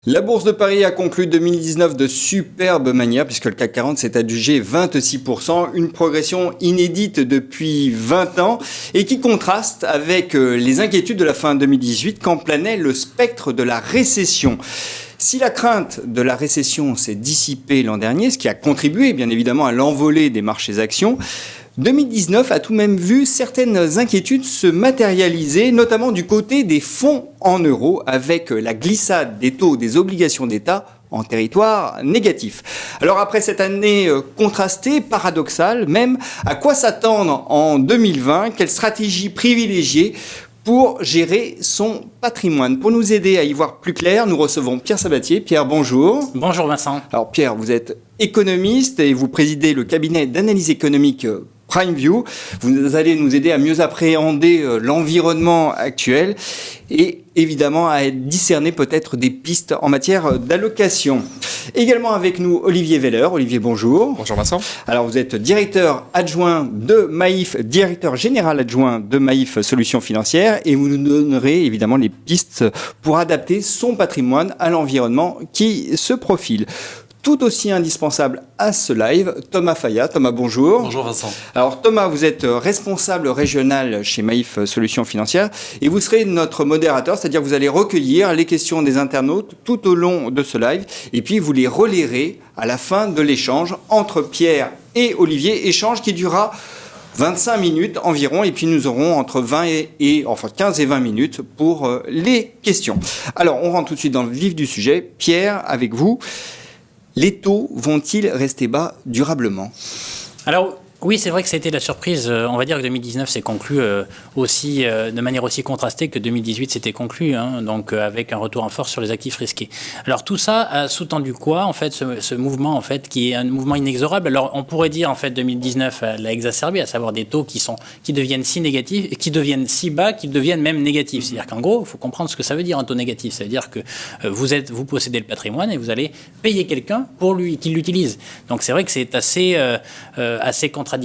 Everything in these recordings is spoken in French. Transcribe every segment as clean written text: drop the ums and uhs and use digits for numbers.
La Bourse de Paris a conclu 2019 de superbe manière puisque le CAC 40 s'est adjugé 26%, une progression inédite depuis 20 ans et qui contraste avec les inquiétudes de la fin 2018 quand planait le spectre de la récession. Si la crainte de la récession s'est dissipée l'an dernier, ce qui a contribué bien évidemment à l'envolée des marchés actions, 2019 a tout de même vu certaines inquiétudes se matérialiser, notamment du côté des fonds en euros, avec la glissade des taux des obligations d'État en territoire négatif. Alors après cette année contrastée, paradoxale même, à quoi s'attendre en 2020 ? Quelle stratégie privilégier pour gérer son patrimoine? Pour nous aider à y voir plus clair, nous recevons Pierre Sabatier. Pierre, bonjour. Bonjour Vincent. Alors Pierre, vous êtes économiste et vous présidez le cabinet d'analyse économique PrimeView. Vous allez nous aider à mieux appréhender l'environnement actuel et évidemment à discerner peut-être des pistes en matière d'allocation. Également avec nous Olivier Weller. Olivier, bonjour. Bonjour Vincent. Alors vous êtes directeur adjoint de Maïf, directeur général adjoint de Maïf Solutions Financières et vous nous donnerez évidemment les pistes pour adapter son patrimoine à l'environnement qui se profile. Tout aussi indispensable à ce live, Thomas Fayat. Thomas, bonjour. Bonjour Vincent. Alors Thomas, vous êtes responsable régional chez Maïf Solutions Financières et vous serez notre modérateur, c'est-à-dire que vous allez recueillir les questions des internautes tout au long de ce live et puis vous les relayerez à la fin de l'échange entre Pierre et Olivier, échange qui durera 25 minutes environ et puis nous aurons entre 15 et 20 minutes pour les questions. Alors on rentre tout de suite dans le vif du sujet. Pierre, avec vous. Les taux vont-ils rester bas durablement ? Alors oui, c'est vrai que c'était la surprise. On va dire que 2019 s'est conclu aussi de manière aussi contrastée que 2018 s'était conclu, donc avec un retour en force sur les actifs risqués. Alors tout ça a sous-tendu quoi en fait ce mouvement en fait qui est un mouvement inexorable. Alors on pourrait dire en fait 2019 l'a exacerbé, à savoir des taux qui deviennent si négatifs et qui deviennent si bas qu'ils deviennent même négatifs. C'est-à-dire qu'en gros, il faut comprendre ce que ça veut dire un taux négatif. Ça veut dire que vous possédez le patrimoine et vous allez payer quelqu'un pour lui qu'il l'utilise. Donc c'est vrai que c'est assez contradictoire,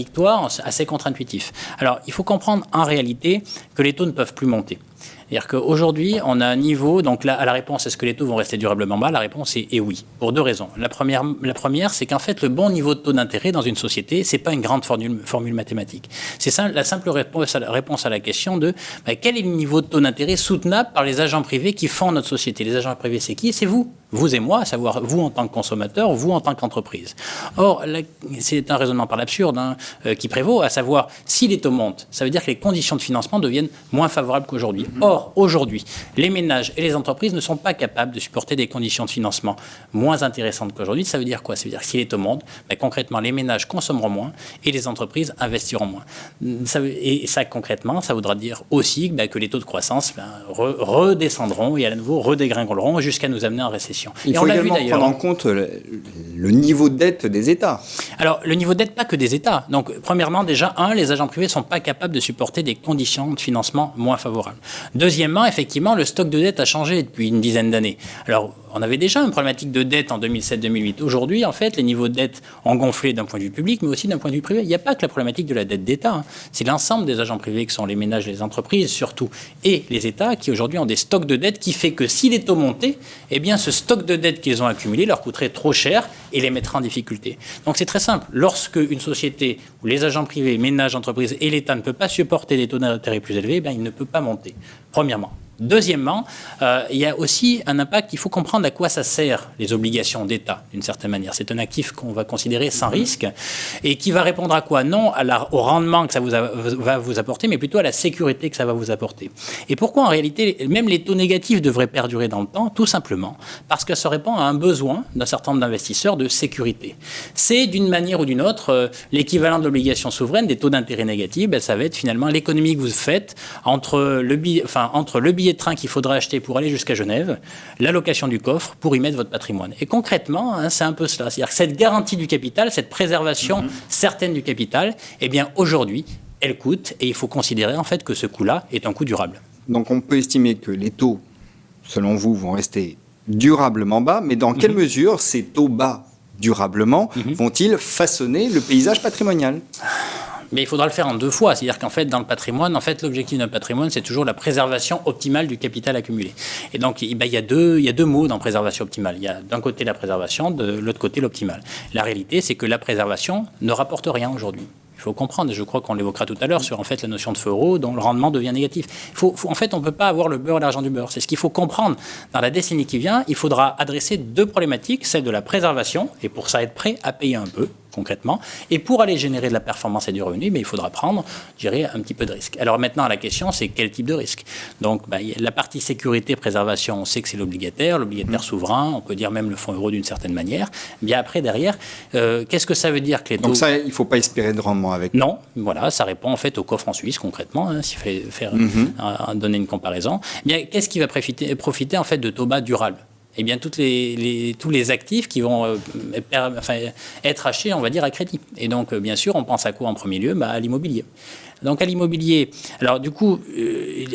assez contre-intuitif. Alors, il faut comprendre en réalité que les taux ne peuvent plus monter. C'est-à-dire qu'aujourd'hui, on a un niveau, donc là, à la réponse, est-ce que les taux vont rester durablement bas ? La réponse est oui, pour deux raisons. La première, c'est qu'en fait, le bon niveau de taux d'intérêt dans une société, c'est pas une grande formule mathématique. C'est la simple réponse à la question de quel est le niveau de taux d'intérêt soutenable par les agents privés qui font notre société ? Les agents privés, c'est qui ? C'est vous. Vous et moi, à savoir vous en tant que consommateur, vous en tant qu'entreprise. Or, c'est un raisonnement par l'absurde qui prévaut, à savoir, si les taux montent, ça veut dire que les conditions de financement deviennent moins favorables qu'aujourd'hui. Or, aujourd'hui, les ménages et les entreprises ne sont pas capables de supporter des conditions de financement moins intéressantes qu'aujourd'hui. Ça veut dire quoi ? Ça veut dire que si les taux montent, concrètement, les ménages consommeront moins et les entreprises investiront moins. Et ça, concrètement, ça voudra dire aussi que les taux de croissance redescendront et à nouveau redégringoleront jusqu'à nous amener en récession. Il faut également prendre en compte le niveau de dette des États. Alors, le niveau de dette, pas que des États. Donc, premièrement, déjà, les agents privés ne sont pas capables de supporter des conditions de financement moins favorables. Deuxièmement, effectivement, le stock de dette a changé depuis une dizaine d'années. Alors, on avait déjà une problématique de dette en 2007-2008. Aujourd'hui, en fait, les niveaux de dette ont gonflé d'un point de vue public, mais aussi d'un point de vue privé. Il n'y a pas que la problématique de la dette d'État. C'est l'ensemble des agents privés, que sont les ménages, les entreprises surtout, et les États, qui aujourd'hui ont des stocks de dette qui fait que si les taux montaient, eh bien, ce stock de dette qu'ils ont accumulé leur coûterait trop cher et les mettrait en difficulté. Donc, c'est très simple. Lorsque une société où les agents privés, ménages, entreprises et l'État ne peut pas supporter des taux d'intérêt plus élevés, il ne peut pas monter. Premièrement. Deuxièmement, il y a aussi un impact. Il faut comprendre à quoi ça sert les obligations d'État, d'une certaine manière. C'est un actif qu'on va considérer sans risque et qui va répondre à quoi ? Non au rendement que ça va vous apporter, mais plutôt à la sécurité que ça va vous apporter. Et pourquoi, en réalité, même les taux négatifs devraient perdurer dans le temps ? Tout simplement parce que ça répond à un besoin d'un certain nombre d'investisseurs de sécurité. C'est, d'une manière ou d'une autre, l'équivalent de l'obligation souveraine, des taux d'intérêt négatifs. Ça va être finalement l'économie que vous faites entre le billet de train qu'il faudra acheter pour aller jusqu'à Genève, l'allocation du coffre pour y mettre votre patrimoine. Et concrètement, c'est un peu cela. C'est-à-dire que cette garantie du capital, cette préservation certaine du capital, eh bien aujourd'hui, elle coûte et il faut considérer en fait que ce coût-là est un coût durable. Donc on peut estimer que les taux, selon vous, vont rester durablement bas, mais dans quelle mesure ces taux bas durablement vont-ils façonner le paysage patrimonial ? Mais il faudra le faire en 2 fois. C'est-à-dire qu'en fait, dans le patrimoine, l'objectif d'un patrimoine, c'est toujours la préservation optimale du capital accumulé. Et donc, il y a deux mots dans préservation optimale. Il y a d'un côté la préservation, de l'autre côté l'optimal. La réalité, c'est que la préservation ne rapporte rien aujourd'hui. Il faut comprendre, et je crois qu'on l'évoquera tout à l'heure, sur en fait la notion de feu euro, dont le rendement devient négatif. En fait, on ne peut pas avoir le beurre et l'argent du beurre. C'est ce qu'il faut comprendre. Dans la décennie qui vient, il faudra adresser 2 problématiques, celle de la préservation, et pour ça être prêt à payer un peu, concrètement. Et pour aller générer de la performance et du revenu, il faudra prendre, je dirais, un petit peu de risque. Alors maintenant, la question, c'est quel type de risque? Donc, la partie sécurité, préservation, on sait que c'est l'obligataire souverain, on peut dire même le fonds euro d'une certaine manière. Bien après, derrière, qu'est-ce que ça veut dire que les taux... Donc ça, il ne faut pas espérer de rendement avec. Non, voilà, ça répond en fait au coffre en Suisse, concrètement, s'il fait donner une comparaison. Bien, qu'est-ce qui va profiter en fait de taux bas durables? Eh bien, tous les actifs qui vont être achetés, on va dire, à crédit. Et donc, bien sûr, on pense à quoi en premier lieu? À l'immobilier. Donc, à l'immobilier, alors du coup,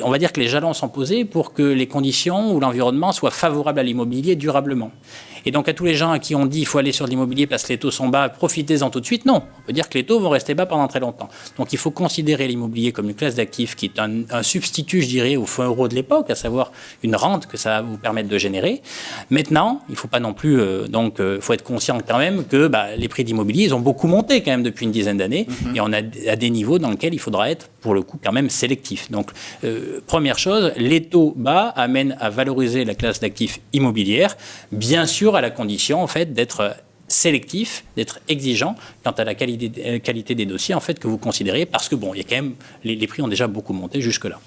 on va dire que les jalons sont posés pour que les conditions ou l'environnement soient favorables à l'immobilier durablement. Et donc, à tous les gens à qui on dit qu'il faut aller sur l'immobilier parce que les taux sont bas, profitez-en tout de suite. Non, on peut dire que les taux vont rester bas pendant très longtemps. Donc, il faut considérer l'immobilier comme une classe d'actifs qui est un substitut, je dirais, au fonds euro de l'époque, à savoir une rente que ça va vous permettre de générer. Maintenant, il ne faut pas non plus... faut être conscient quand même que les prix d'immobilier, ils ont beaucoup monté quand même depuis une dizaine d'années. Et on a à des niveaux dans lesquels il faudra être, pour le coup, quand même sélectif. Donc, première chose, les taux bas amènent à valoriser la classe d'actifs immobilière, bien sûr à la condition, en fait, d'être sélectif, d'être exigeant quant à la qualité des dossiers, en fait, que vous considérez, parce que, il y a quand même... Les prix ont déjà beaucoup monté jusque-là.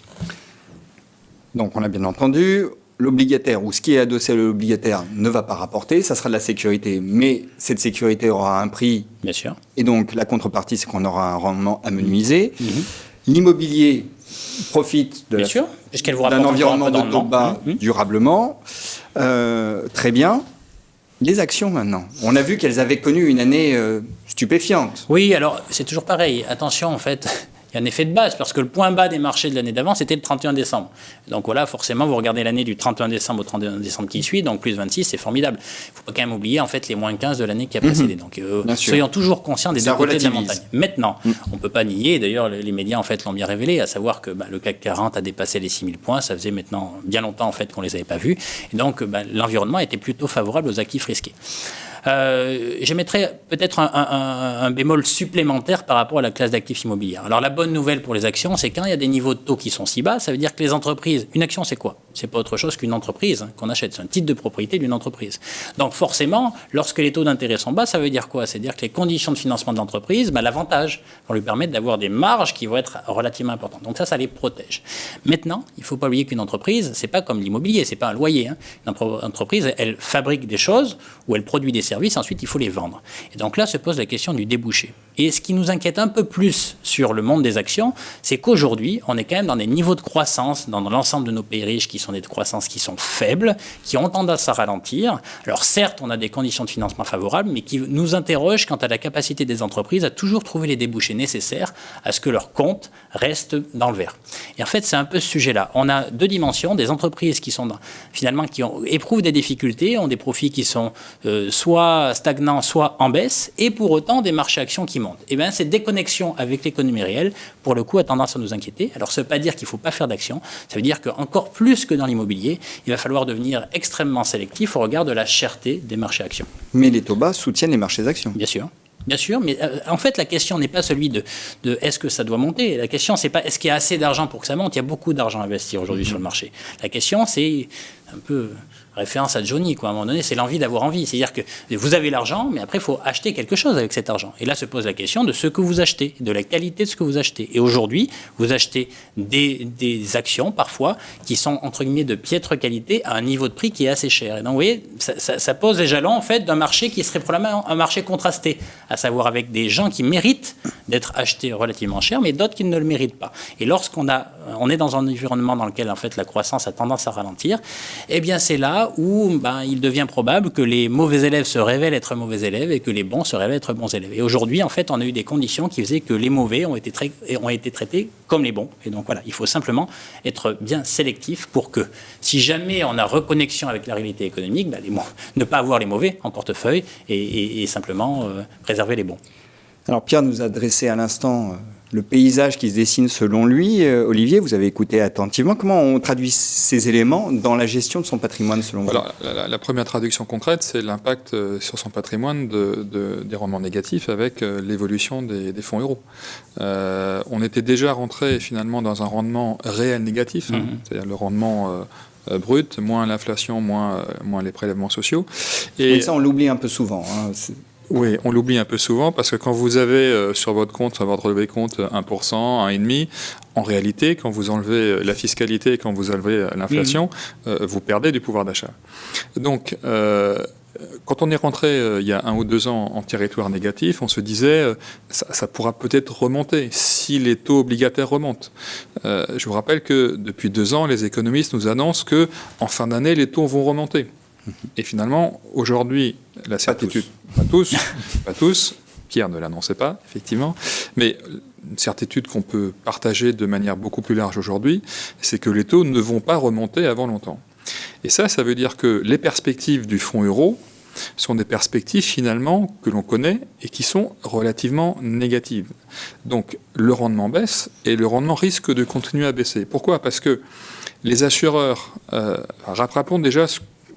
Donc, on a bien entendu... L'obligataire ou ce qui est adossé à l'obligataire ne va pas rapporter, ça sera de la sécurité, mais cette sécurité aura un prix. Bien sûr. Et donc la contrepartie, c'est qu'on aura un rendement amenuisé. L'immobilier profite d'un environnement de taux bas durablement. Très bien. Les actions maintenant. On a vu qu'elles avaient connu une année stupéfiante. Oui, alors c'est toujours pareil. Attention, en fait. Il y a un effet de base, parce que le point bas des marchés de l'année d'avant, c'était le 31 décembre. Donc voilà, forcément, vous regardez l'année du 31 décembre au 31 décembre qui suit, donc plus 26, c'est formidable. Il ne faut pas quand même oublier, en fait, les moins 15 de l'année qui a précédé. Donc soyons toujours conscients des deux côtés de la montagne. Maintenant, on ne peut pas nier, d'ailleurs, les médias, en fait, l'ont bien révélé, à savoir que le CAC 40 a dépassé les 6000 points, ça faisait maintenant bien longtemps, en fait, qu'on ne les avait pas vus. Et donc, l'environnement était plutôt favorable aux actifs risqués. J'émettrais peut-être un bémol supplémentaire par rapport à la classe d'actifs immobiliers. Alors la bonne nouvelle pour les actions, c'est quand il y a des niveaux de taux qui sont si bas, ça veut dire que les entreprises... Une action, c'est quoi? C'est pas autre chose qu'une entreprise qu'on achète. C'est un titre de propriété d'une entreprise. Donc forcément, lorsque les taux d'intérêt sont bas, ça veut dire quoi? C'est-à-dire que les conditions de financement de l'entreprise, l'avantage vont lui permettre d'avoir des marges qui vont être relativement importantes. Donc ça les protège. Maintenant, il ne faut pas oublier qu'une entreprise, c'est pas comme l'immobilier, c'est pas un loyer. Une entreprise, elle fabrique des choses ou elle produit des services, ensuite il faut les vendre. Et donc là se pose la question du débouché. Et ce qui nous inquiète un peu plus sur le monde des actions, c'est qu'aujourd'hui, on est quand même dans des niveaux de croissance dans l'ensemble de nos pays riches qui sont des croissances qui sont faibles, qui ont tendance à ralentir. Alors certes, on a des conditions de financement favorables, mais qui nous interrogent quant à la capacité des entreprises à toujours trouver les débouchés nécessaires à ce que leur compte reste dans le vert. Et en fait, c'est un peu ce sujet-là. On a 2 dimensions, des entreprises qui sont éprouvent des difficultés, ont des profits qui sont soit stagnants, soit en baisse, et pour autant des marchés actions qui montent. Et bien, cette déconnexion avec l'économie réelle, pour le coup, a tendance à nous inquiéter. Alors, ça ne veut pas dire qu'il ne faut pas faire d'action. Ça veut dire qu'encore plus que dans l'immobilier, il va falloir devenir extrêmement sélectif au regard de la cherté des marchés actions. Mais les taux bas soutiennent les marchés actions. Bien sûr. Bien sûr, mais en fait, la question n'est pas celui de est-ce que ça doit monter. La question, c'est pas est-ce qu'il y a assez d'argent pour que ça monte. Il y a beaucoup d'argent à investir aujourd'hui sur le marché. La question, c'est un peu référence à Johnny, quoi. À un moment donné, c'est l'envie d'avoir envie. C'est-à-dire que vous avez l'argent, mais après, il faut acheter quelque chose avec cet argent. Et là se pose la question de ce que vous achetez, de la qualité de ce que vous achetez. Et aujourd'hui, vous achetez des actions, parfois, qui sont, entre guillemets, de piètre qualité à un niveau de prix qui est assez cher. Et donc, vous voyez, ça pose les jalons, en fait, d'un marché qui serait probablement un marché contrasté, à savoir avec des gens qui méritent d'être achetés relativement cher, mais d'autres qui ne le méritent pas. Et lorsqu'on est dans un environnement dans lequel, en fait, la croissance a tendance à ralentir, eh bien, c'est là où il devient probable que les mauvais élèves se révèlent être mauvais élèves et que les bons se révèlent être bons élèves. Et aujourd'hui, en fait, on a eu des conditions qui faisaient que les mauvais ont été traités comme les bons. Et donc voilà, il faut simplement être bien sélectif pour que, si jamais on a reconnexion avec la réalité économique, ne pas avoir les mauvais en portefeuille et simplement préserver les bons. Alors Pierre nous a dressé à l'instant le paysage qui se dessine selon lui. Olivier, vous avez écouté attentivement. Comment on traduit ces éléments dans la gestion de son patrimoine selon vous? Alors, la première traduction concrète, c'est l'impact sur son patrimoine des rendements négatifs avec l'évolution des fonds euros. On était déjà rentré finalement dans un rendement réel négatif, c'est-à-dire le rendement brut, moins l'inflation, moins les prélèvements sociaux. Et ça, on l'oublie un peu souvent. Oui, on l'oublie un peu souvent parce que quand vous avez sur votre compte, sur votre relevé de compte 1%, 1,5%, en réalité, quand vous enlevez la fiscalité et quand vous enlevez l'inflation, vous perdez du pouvoir d'achat. Donc, quand on est rentré il y a 1 ou 2 ans en territoire négatif, on se disait ça pourra peut-être remonter si les taux obligataires remontent. Je vous rappelle que depuis 2 ans, les économistes nous annoncent que en fin d'année, les taux vont remonter. Et finalement, aujourd'hui, la certitude, pas tous, Pierre ne l'annonçait pas, effectivement, mais une certitude qu'on peut partager de manière beaucoup plus large aujourd'hui, c'est que les taux ne vont pas remonter avant longtemps. Et ça veut dire que les perspectives du fonds euro sont des perspectives finalement que l'on connaît et qui sont relativement négatives. Donc le rendement baisse et le rendement risque de continuer à baisser. Pourquoi ? Parce que les assureurs, rappelons déjà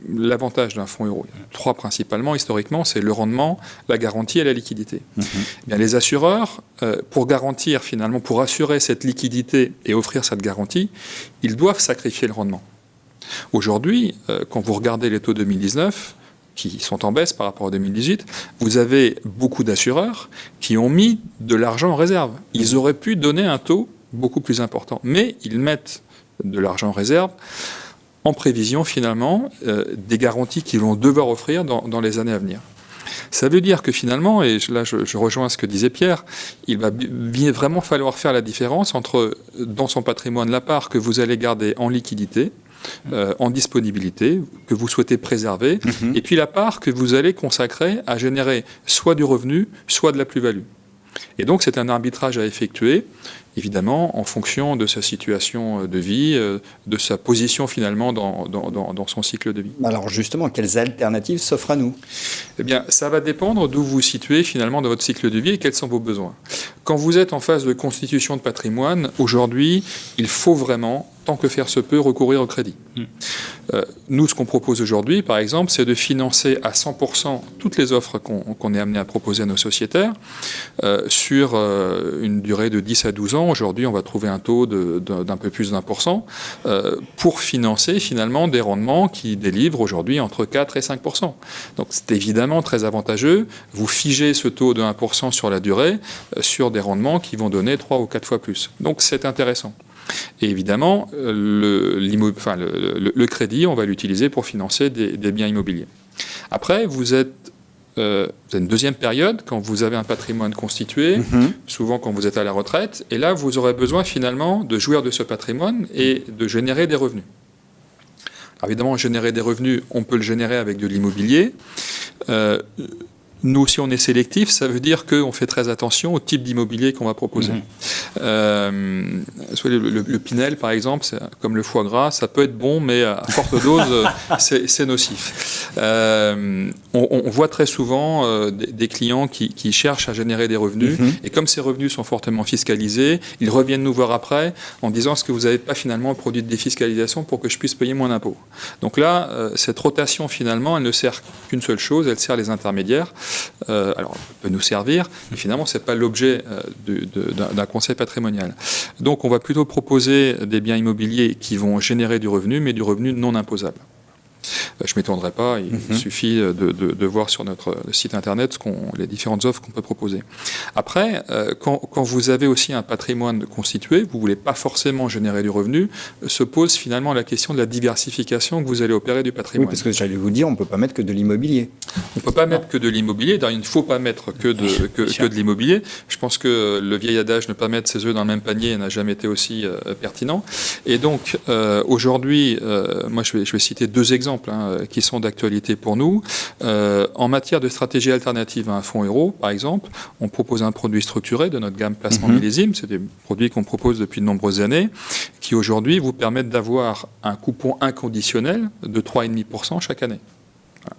l'avantage d'un fonds euro. Il y a 3 principalement, historiquement, c'est le rendement, la garantie et la liquidité. Eh bien, les assureurs, pour garantir finalement, pour assurer cette liquidité et offrir cette garantie, ils doivent sacrifier le rendement. Aujourd'hui, quand vous regardez les taux 2019, qui sont en baisse par rapport à 2018, vous avez beaucoup d'assureurs qui ont mis de l'argent en réserve. Ils auraient pu donner un taux beaucoup plus important, mais ils mettent de l'argent en réserve en prévision finalement des garanties qu'ils vont devoir offrir dans les années à venir. Ça veut dire que finalement, et là je rejoins ce que disait Pierre, il va vraiment falloir faire la différence entre dans son patrimoine la part que vous allez garder en liquidité, en disponibilité, que vous souhaitez préserver, et puis la part que vous allez consacrer à générer soit du revenu, soit de la plus-value. Et donc c'est un arbitrage à effectuer, évidemment, en fonction de sa situation de vie, de sa position finalement dans son cycle de vie. Alors justement, quelles alternatives s'offrent à nous ? Eh bien, ça va dépendre d'où vous vous situez finalement dans votre cycle de vie et quels sont vos besoins. Quand vous êtes en phase de constitution de patrimoine, aujourd'hui, il faut vraiment, tant que faire se peut, recourir au crédit. Nous, ce qu'on propose aujourd'hui, par exemple, c'est de financer à 100% toutes les offres qu'on est amené à proposer à nos sociétaires sur une durée de 10 à 12 ans. Aujourd'hui, on va trouver un taux d'un peu plus d'1% pour financer finalement des rendements qui délivrent aujourd'hui entre 4 et 5%. Donc c'est évidemment très avantageux. Vous figez ce taux de 1% sur la durée sur des rendements qui vont donner 3 ou 4 fois plus. Donc c'est intéressant. Et évidemment, le crédit, on va l'utiliser pour financer des biens immobiliers. Après, vous avez une deuxième période, quand vous avez un patrimoine constitué, souvent quand vous êtes à la retraite, et là, vous aurez besoin finalement de jouir de ce patrimoine et de générer des revenus. Alors évidemment, générer des revenus, on peut le générer avec de l'immobilier. Nous, si on est sélectif, ça veut dire qu'on fait très attention au type d'immobilier qu'on va proposer. Le Pinel, par exemple, comme le foie gras, ça peut être bon, mais à forte dose, c'est nocif. On voit très souvent des clients qui cherchent à générer des revenus, et comme ces revenus sont fortement fiscalisés, ils reviennent nous voir après en disant « est-ce que vous n'avez pas finalement un produit de défiscalisation pour que je puisse payer moins d'impôts ?» Donc là, cette rotation, finalement, elle ne sert qu'une seule chose, elle sert les intermédiaires. Alors, elle peut nous servir, mais finalement, ce n'est pas l'objet d'un conseil patrimonial. Donc, on va plutôt proposer des biens immobiliers qui vont générer du revenu, mais du revenu non imposable. Je ne m'étendrai pas, il suffit de voir sur notre site internet les différentes offres qu'on peut proposer. Après, quand vous avez aussi un patrimoine constitué, vous ne voulez pas forcément générer du revenu, se pose finalement la question de la diversification que vous allez opérer du patrimoine. Oui, parce que j'allais vous dire, on ne peut pas mettre que de l'immobilier. On ne peut pas mettre que de l'immobilier, d'ailleurs il ne faut pas mettre que de l'immobilier. Je pense que le vieil adage ne pas mettre ses œufs dans le même panier n'a jamais été aussi pertinent. Et donc aujourd'hui, moi je vais citer 2 exemples qui sont d'actualité pour nous. En matière de stratégie alternative à un fonds euro, par exemple, on propose un produit structuré de notre gamme placement millésime. C'est des produits qu'on propose depuis de nombreuses années, qui aujourd'hui vous permettent d'avoir un coupon inconditionnel de 3,5% chaque année. Voilà.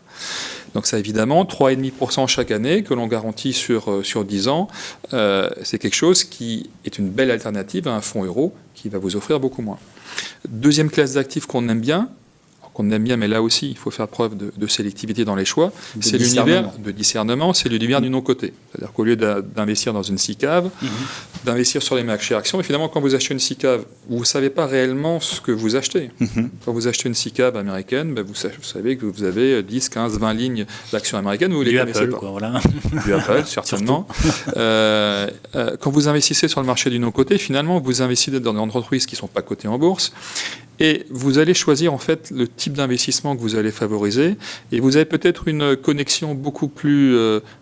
Donc ça, évidemment, 3,5% chaque année que l'on garantit sur 10 ans, c'est quelque chose qui est une belle alternative à un fonds euro qui va vous offrir beaucoup moins. Deuxième classe d'actifs qu'on aime bien, mais là aussi, il faut faire preuve de sélectivité dans les choix, c'est l'univers de discernement, c'est l'univers du non-coté. C'est-à-dire qu'au lieu d'investir dans une SICAV, d'investir sur les marchés actions, et finalement, quand vous achetez une SICAV, vous ne savez pas réellement ce que vous achetez. Quand vous achetez une SICAV américaine, vous savez que vous avez 10, 15, 20 lignes d'actions américaines, vous ne les connaissez Apple, pas. Quoi, voilà. Du Apple, certainement. Quand vous investissez sur le marché du non-coté, finalement, vous investissez dans des entreprises qui ne sont pas cotées en bourse, et vous allez choisir en fait le type d'investissement que vous allez favoriser, et vous avez peut-être une connexion beaucoup plus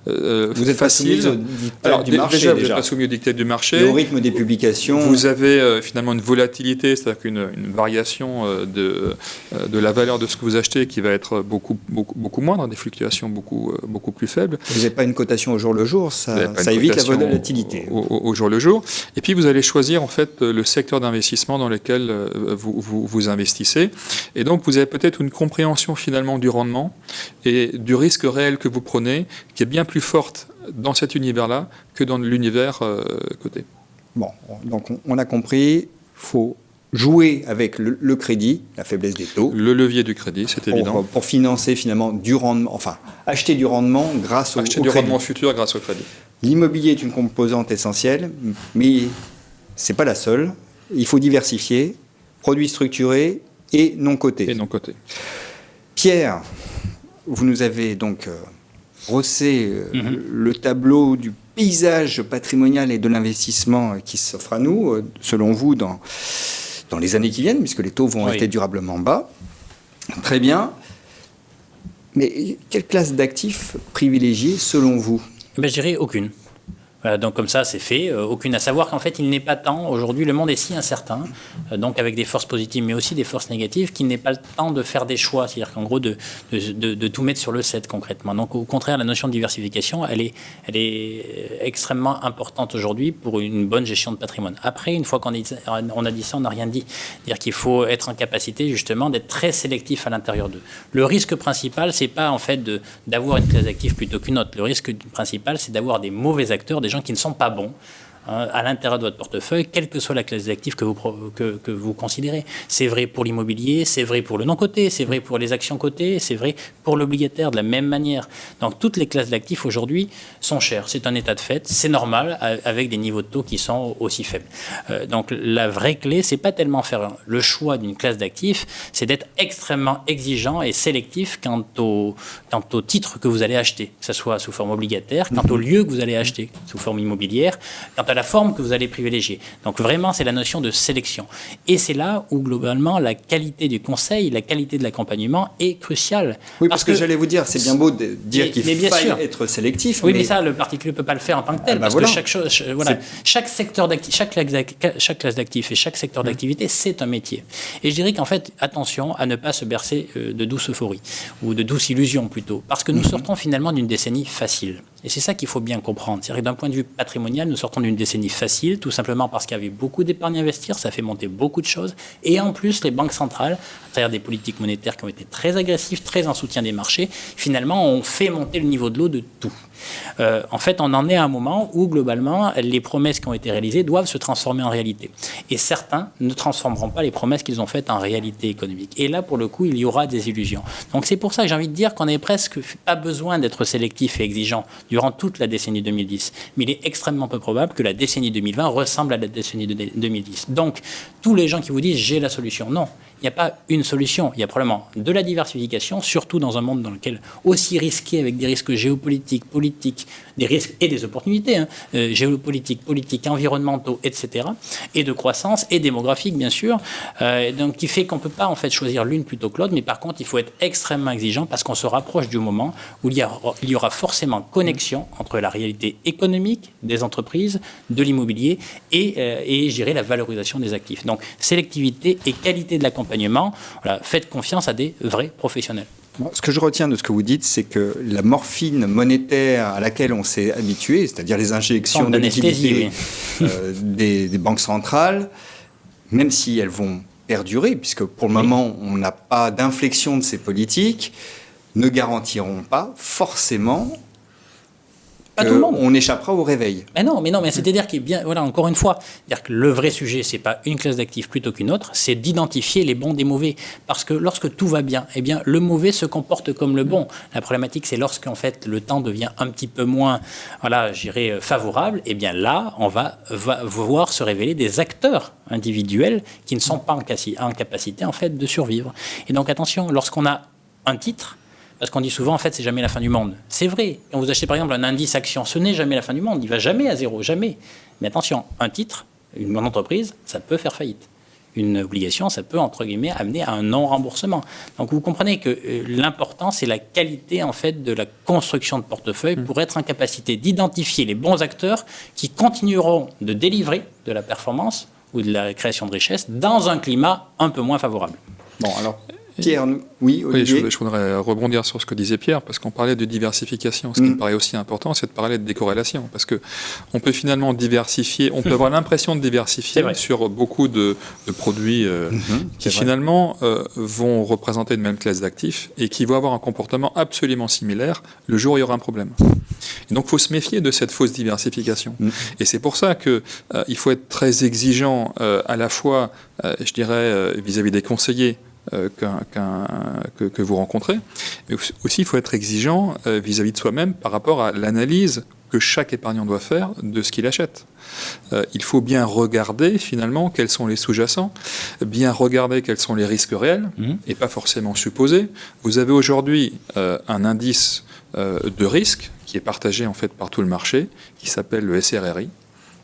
vous êtes facile. Pas soumis au dictat du marché, déjà, vous n'êtes pas soumis au dictat du marché. Et au rythme des publications. Vous avez finalement une volatilité, c'est-à-dire une variation de la valeur de ce que vous achetez qui va être beaucoup moindre, des fluctuations beaucoup plus faibles. Vous n'avez pas une cotation au jour le jour, ça évite la volatilité. Au jour le jour. Et puis vous allez choisir en fait le secteur d'investissement dans lequel vous investissez. Et donc vous avez peut-être une compréhension finalement du rendement et du risque réel que vous prenez qui est bien plus forte dans cet univers-là que dans l'univers coté. Bon, donc on a compris, il faut jouer avec le crédit, la faiblesse des taux. Le levier du crédit, c'est évident. Pour financer finalement du rendement, enfin acheter du rendement grâce au crédit. Acheter du rendement futur grâce au crédit. L'immobilier est une composante essentielle, mais ce n'est pas la seule. Il faut diversifier, produits structurés et non cotés. Pierre, vous nous avez donc brossé le tableau du paysage patrimonial et de l'investissement qui s'offre à nous, selon vous, dans les années qui viennent, puisque les taux vont rester durablement bas. Très bien. Mais quelle classe d'actifs privilégier selon vous ? Je dirais aucune. Voilà, donc comme ça, c'est fait. Aucune. À savoir qu'en fait, il n'est pas temps. Aujourd'hui, le monde est si incertain, donc avec des forces positives, mais aussi des forces négatives, qu'il n'est pas le temps de faire des choix. C'est-à-dire qu'en gros, de tout mettre sur le set concrètement. Donc au contraire, la notion de diversification, elle est extrêmement importante aujourd'hui pour une bonne gestion de patrimoine. Après, une fois qu'on a dit ça, on n'a rien dit. C'est-à-dire qu'il faut être en capacité justement d'être très sélectif à l'intérieur d'eux. Le risque principal, c'est pas en fait d'avoir une classe d'actifs plutôt qu'une autre. Le risque principal, c'est d'avoir des mauvais acteurs, des gens qui ne sont pas bons à l'intérieur de votre portefeuille, quelle que soit la classe d'actifs que vous considérez. C'est vrai pour l'immobilier, c'est vrai pour le non-coté, c'est vrai pour les actions cotées, c'est vrai pour l'obligataire de la même manière. Donc toutes les classes d'actifs aujourd'hui sont chères. C'est un état de fait, c'est normal avec des niveaux de taux qui sont aussi faibles. Donc la vraie clé, c'est pas tellement faire le choix d'une classe d'actifs, c'est d'être extrêmement exigeant et sélectif quant au titre que vous allez acheter, que ce soit sous forme obligataire, quant au lieu que vous allez acheter sous forme immobilière, quant à la forme que vous allez privilégier. Donc vraiment, c'est la notion de sélection. Et c'est là où, globalement, la qualité du conseil, la qualité de l'accompagnement est cruciale. Oui, parce que j'allais vous dire, c'est bien beau de dire qu'il faille être sélectif. Oui, mais ça, le particulier ne peut pas le faire en tant que tel, parce que chaque secteur d'actifs, chaque classe d'actifs et chaque secteur d'activité, c'est un métier. Et je dirais qu'en fait, attention à ne pas se bercer de douce euphorie, ou de douce illusion plutôt, parce que nous sortons finalement d'une décennie facile. Et c'est ça qu'il faut bien comprendre. C'est-à-dire que d'un point de vue patrimonial, nous sortons d'une décennie facile, tout simplement parce qu'il y avait beaucoup d'épargne à investir, ça fait monter beaucoup de choses. Et en plus, les banques centrales, à travers des politiques monétaires qui ont été très agressives, très en soutien des marchés, finalement, ont fait monter le niveau de l'eau de tout. En fait, on en est à un moment où, globalement, les promesses qui ont été réalisées doivent se transformer en réalité. Et certains ne transformeront pas les promesses qu'ils ont faites en réalité économique. Et là, pour le coup, il y aura des illusions. Donc c'est pour ça que j'ai envie de dire qu'on n'est presque pas besoin d'être sélectif et exigeant durant toute la décennie 2010. Mais il est extrêmement peu probable que la décennie 2020 ressemble à la décennie 2010. Donc, tous les gens qui vous disent « j'ai la solution », non. Il n'y a pas une solution. Il y a probablement de la diversification, surtout dans un monde dans lequel, aussi risqué, avec des risques géopolitiques, politiques, des risques et des opportunités, géopolitiques, politiques, environnementaux, etc., et de croissance, et démographique, bien sûr, donc qui fait qu'on ne peut pas en fait choisir l'une plutôt que l'autre, mais par contre, il faut être extrêmement exigeant parce qu'on se rapproche du moment où il y aura forcément connexion entre la réalité économique des entreprises, de l'immobilier, et je dirais la valorisation des actifs. Donc, sélectivité et qualité de l'accompagnement. Voilà, faites confiance à des vrais professionnels. Ce que je retiens de ce que vous dites, c'est que la morphine monétaire à laquelle on s'est habitué, c'est-à-dire les injections de liquidité des banques centrales, même si elles vont perdurer, puisque pour le moment, on n'a pas d'inflexion de ces politiques, ne garantiront pas forcément Pas tout le monde. qu'on échappera au réveil. Mais non, mais c'est-à-dire qu'il bien, voilà, encore une fois, c'est-à-dire que le vrai sujet, c'est pas une classe d'actifs plutôt qu'une autre, c'est d'identifier les bons des mauvais. Parce que lorsque tout va bien, eh bien, le mauvais se comporte comme le bon. La problématique, c'est lorsqu'en fait le temps devient un petit peu moins, voilà, je dirais, favorable. Eh bien là, on va voir se révéler des acteurs individuels qui ne sont pas en capacité en fait de survivre. Et donc attention, lorsqu'on a un titre. Parce qu'on dit souvent, en fait, c'est jamais la fin du monde. C'est vrai. Quand vous achetez, par exemple, un indice action, ce n'est jamais la fin du monde. Il ne va jamais à zéro, jamais. Mais attention, un titre, une bonne entreprise, ça peut faire faillite. Une obligation, ça peut, entre guillemets, amener à un non-remboursement. Donc, vous comprenez que l'important, c'est la qualité, en fait, de la construction de portefeuille pour être en capacité d'identifier les bons acteurs qui continueront de délivrer de la performance ou de la création de richesse dans un climat un peu moins favorable. Bon, alors, Pierre, oui, Olivier. Oui, je voudrais rebondir sur ce que disait Pierre, parce qu'on parlait de diversification. Ce qui me paraît aussi important, c'est de parler de décorrélation, parce qu'on peut finalement diversifier, on peut avoir l'impression de diversifier sur beaucoup de produits qui finalement vont représenter une même classe d'actifs et qui vont avoir un comportement absolument similaire le jour où il y aura un problème. Et donc, il faut se méfier de cette fausse diversification. Et c'est pour ça qu'il faut être très exigeant à la fois, je dirais, vis-à-vis des conseillers, que vous rencontrez, mais aussi il faut être exigeant vis-à-vis de soi-même par rapport à l'analyse que chaque épargnant doit faire de ce qu'il achète. Il faut bien regarder finalement quels sont les sous-jacents, bien regarder quels sont les risques réels et pas forcément supposer. Vous avez aujourd'hui un indice de risque qui est partagé en fait par tout le marché, qui s'appelle le SRRI,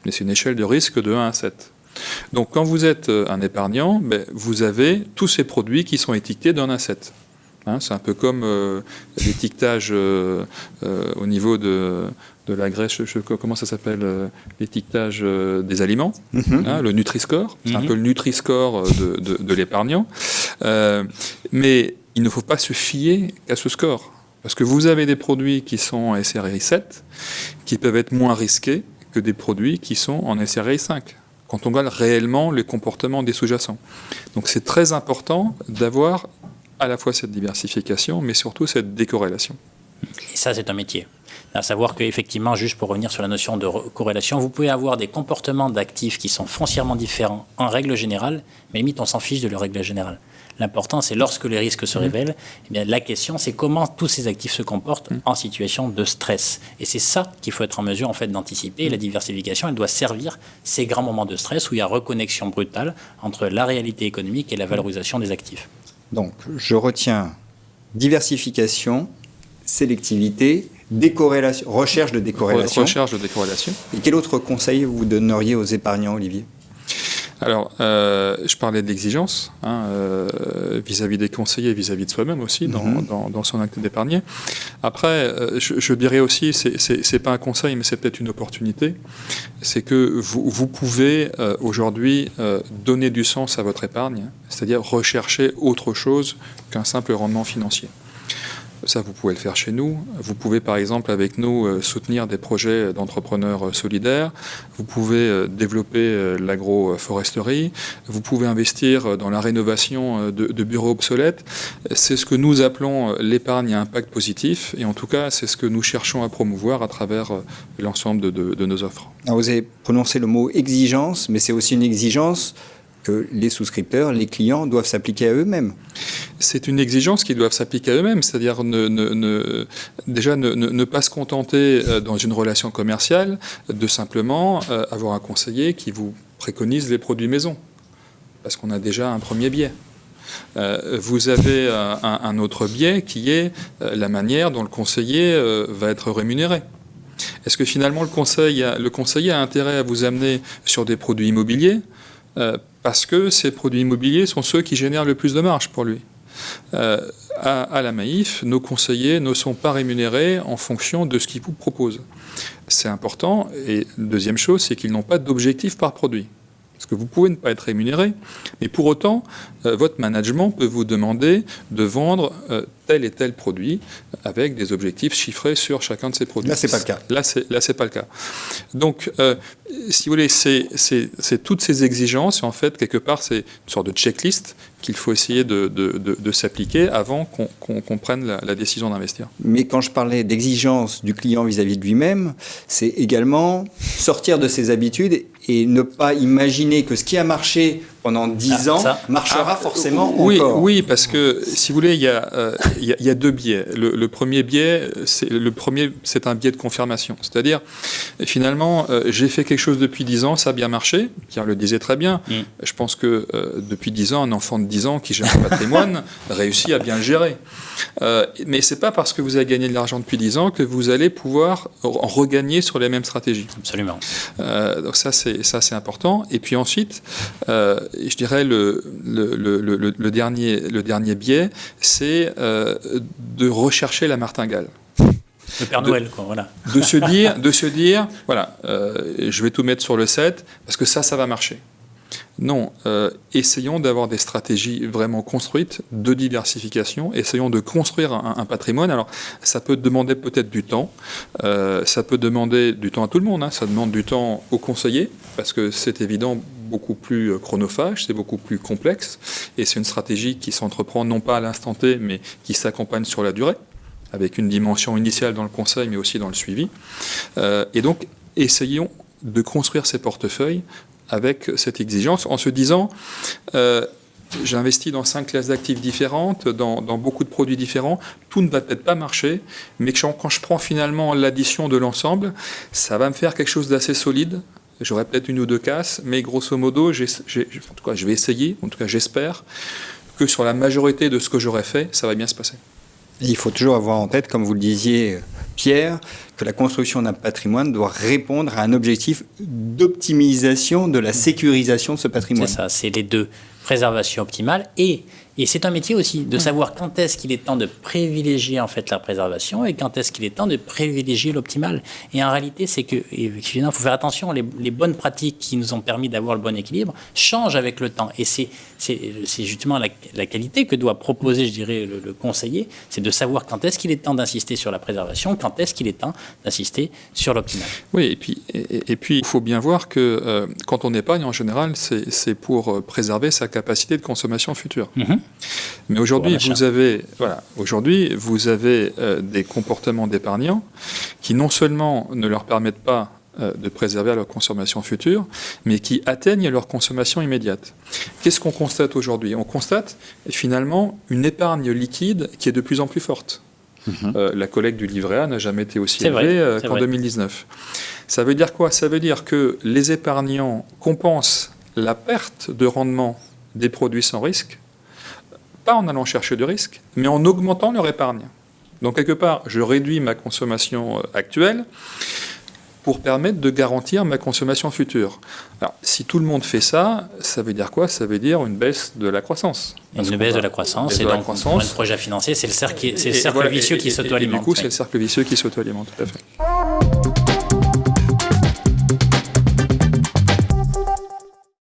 mais c'est une échelle de risque de 1 à 7. Donc, quand vous êtes un épargnant, vous avez tous ces produits qui sont étiquetés d'un à 7. C'est un peu comme l'étiquetage au niveau de la Grèce, comment ça s'appelle, l'étiquetage des aliments, le Nutri-Score. C'est un peu le Nutri-Score de l'épargnant. Mais il ne faut pas se fier qu'à ce score. Parce que vous avez des produits qui sont en SRI 7 qui peuvent être moins risqués que des produits qui sont en SRI 5. Quand on regarde réellement les comportements des sous-jacents. Donc c'est très important d'avoir à la fois cette diversification, mais surtout cette décorrélation. Et ça, c'est un métier. À savoir qu'effectivement, juste pour revenir sur la notion de corrélation, vous pouvez avoir des comportements d'actifs qui sont foncièrement différents en règle générale, mais limite, on s'en fiche de leur règle générale. L'important, c'est lorsque les risques se révèlent, eh bien, la question, c'est comment tous ces actifs se comportent en situation de stress. Et c'est ça qu'il faut être en mesure en fait, d'anticiper. Et la diversification, elle doit servir ces grands moments de stress où il y a reconnexion brutale entre la réalité économique et la valorisation des actifs. Donc, je retiens diversification, sélectivité, décorrélation, recherche de décorrélation. Recherche de décorrélation. Et quel autre conseil vous donneriez aux épargnants, Olivier ? Alors, je parlais d'exigence vis-à-vis des conseillers, vis-à-vis de soi-même aussi, dans son acte d'épargner. Après, je dirais aussi, c'est pas un conseil, mais c'est peut-être une opportunité, c'est que vous pouvez aujourd'hui donner du sens à votre épargne, c'est-à-dire rechercher autre chose qu'un simple rendement financier. Ça, vous pouvez le faire chez nous. Vous pouvez, par exemple, avec nous, soutenir des projets d'entrepreneurs solidaires. Vous pouvez développer l'agroforesterie. Vous pouvez investir dans la rénovation de bureaux obsolètes. C'est ce que nous appelons l'épargne à impact positif. Et en tout cas, c'est ce que nous cherchons à promouvoir à travers l'ensemble de nos offres. Alors, vous avez prononcé le mot exigence, mais c'est aussi une exigence que les souscripteurs, les clients doivent s'appliquer à eux-mêmes. C'est une exigence qu'ils doivent s'appliquer à eux-mêmes, c'est-à-dire ne pas se contenter dans une relation commerciale de simplement avoir un conseiller qui vous préconise les produits maison, parce qu'on a déjà un premier biais. Vous avez un autre biais qui est la manière dont le conseiller va être rémunéré. Est-ce que finalement le conseiller a intérêt à vous amener sur des produits immobiliers parce que ces produits immobiliers sont ceux qui génèrent le plus de marge pour lui. À la Maïf, nos conseillers ne sont pas rémunérés en fonction de ce qu'ils vous proposent. C'est important. Et deuxième chose, c'est qu'ils n'ont pas d'objectif par produit. Parce que vous pouvez ne pas être rémunéré, mais pour autant, votre management peut vous demander de vendre tel et tel produit avec des objectifs chiffrés sur chacun de ces produits. Là, c'est pas le cas. Là, c'est pas le cas. Donc, si vous voulez, c'est toutes ces exigences, en fait, quelque part, c'est une sorte de checklist qu'il faut essayer de s'appliquer avant qu'on prenne la décision d'investir. Mais quand je parlais d'exigence du client vis-à-vis de lui-même, c'est également sortir de ses habitudes et ne pas imaginer que ce qui a marché pendant 10 ans marchera forcément encore. Oui, parce que, si vous voulez, il y a deux biais. Le premier biais, c'est un biais de confirmation. C'est-à-dire, finalement, j'ai fait quelque chose depuis 10 ans, ça a bien marché. Pierre le disait très bien. Je pense que depuis 10 ans, un enfant de 10 ans qui gère un patrimoine réussit à bien le gérer. Mais c'est pas parce que vous avez gagné de l'argent depuis 10 ans que vous allez pouvoir en regagner sur les mêmes stratégies. Absolument. Donc ça c'est important. Et puis ensuite, je dirais le dernier biais, c'est de rechercher la martingale. Le Père Noël, quoi, voilà. De se dire, voilà, je vais tout mettre sur le 7 parce que ça va marcher. Non, essayons d'avoir des stratégies vraiment construites de diversification, essayons de construire un patrimoine. Alors, ça peut demander peut-être du temps, ça peut demander du temps à tout le monde, hein. Ça demande du temps aux conseillers, parce que c'est évident beaucoup plus chronophage, c'est beaucoup plus complexe, et c'est une stratégie qui s'entreprend non pas à l'instant T, mais qui s'accompagne sur la durée, avec une dimension initiale dans le conseil, mais aussi dans le suivi. Et donc, essayons de construire ces portefeuilles avec cette exigence, en se disant, j'investis dans 5 classes d'actifs différentes, dans beaucoup de produits différents, tout ne va peut-être pas marcher, mais quand je prends finalement l'addition de l'ensemble, ça va me faire quelque chose d'assez solide. J'aurai peut-être 1 ou 2 casses, mais grosso modo, en tout cas, je vais essayer, en tout cas j'espère, que sur la majorité de ce que j'aurais fait, ça va bien se passer. Et il faut toujours avoir en tête, comme vous le disiez, Pierre, que la construction d'un patrimoine doit répondre à un objectif d'optimisation de la sécurisation de ce patrimoine. C'est ça, c'est les deux. Préservation optimale et c'est un métier aussi de savoir quand est-ce qu'il est temps de privilégier en fait la préservation et quand est-ce qu'il est temps de privilégier l'optimal. Et en réalité, c'est que il faut faire attention, les bonnes pratiques qui nous ont permis d'avoir le bon équilibre changent avec le temps. Et c'est justement la qualité que doit proposer, je dirais, le conseiller, c'est de savoir quand est-ce qu'il est temps d'insister sur la préservation, quand est-ce qu'il est temps d'insister sur l'optimal. Oui, et puis il faut bien voir que quand on épargne, en général, c'est pour préserver sa capacité de consommation future. Mais aujourd'hui, vous avez des comportements d'épargnants qui non seulement ne leur permettent pas de préserver leur consommation future, mais qui atteignent leur consommation immédiate. Qu'est-ce qu'on constate aujourd'hui ? On constate finalement une épargne liquide qui est de plus en plus forte. La collecte du livret A n'a jamais été aussi élevée qu'en 2019. Ça veut dire quoi ? Ça veut dire que les épargnants compensent la perte de rendement des produits sans risque, pas en allant chercher de risque, mais en augmentant leur épargne. Donc, quelque part, je réduis ma consommation actuelle pour permettre de garantir ma consommation future. Alors, si tout le monde fait ça, ça veut dire quoi ? Ça veut dire une baisse de la croissance. Une baisse de la croissance, et donc, pour un projet financier, c'est le cercle vicieux qui s'auto-alimente. Et du coup, c'est le cercle vicieux qui s'auto-alimente, tout à fait.